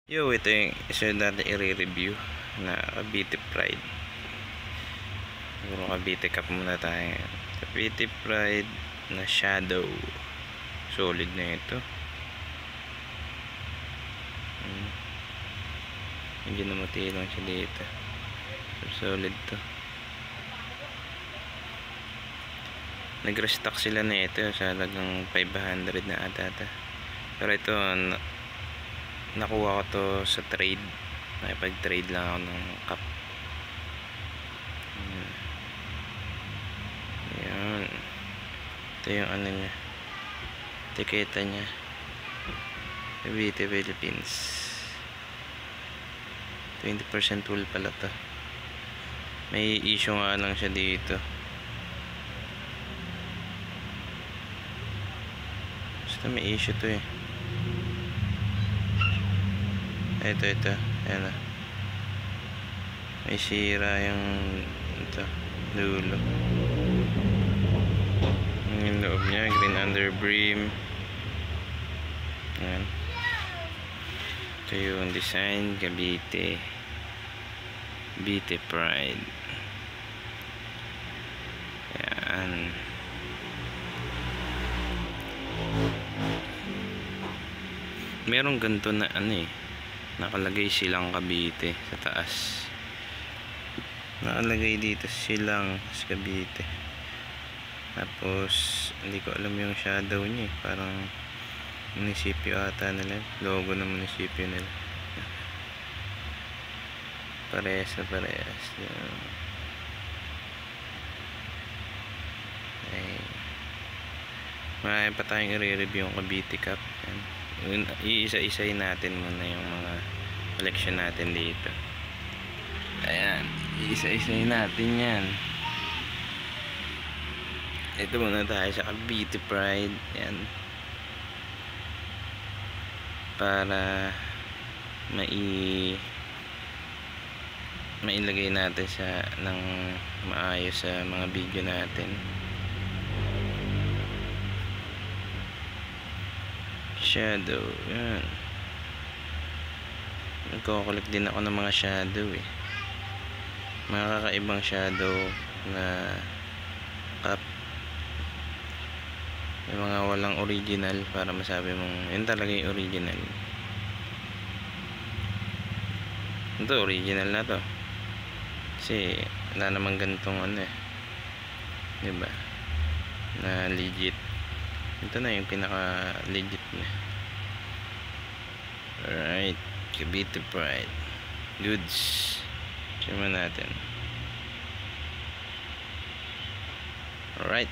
Yo, ito yung isa natin i-review na Cavite Pride. Siguro Cavite Cup muna tayo. Cavite Pride na Shadow. Solid na ito. Hindi na matilang siya dito. Solid to. Nag-restock sila na ito sa halagang 500 na ata. Pero ito, nakuha ko to sa trade. Nakipag-trade lang ako ng cup. Ayan. Ito yung ano niya, etiketa niya. Cavite, Philippines. 20% wool pala to. May issue nga lang siya dito. Basta may issue to eh. Ito. Ayan na. May sira yung ito, dulo. Yung loob niya, green under brim. Ayan. Ito yung design, Cavite Pride. Ayan. Merong ganito na ano eh, nakalagay silang Cavite sa taas. Nakalagay dito silang sa Cavite. Tapos hindi ko alam yung shadow niya eh. Parang munisipyo ata nila, logo ng munisipyo nila. Parehas. Okay. Marami pa tayong i-review yung Cavite Cup. Iisa-isayin natin muna yung mga collection natin dito. Ayan, iisa-isayin natin yan. Ito muna tayo sa Cavite Pride. Ayan, para mailagay natin sa ng maayos sa mga video natin. Shadow, yan. Nagko-collect din ako ng mga shadow eh. Mga kakaibang shadow na cup. Yung mga walang original, para masabi mong yun talaga yung original. Ito original na to, kasi wala namang ganitong ano eh, diba, na legit. Ito na yung pinaka legit na. Alright, Cavite Pride goods. Sima natin. Alright.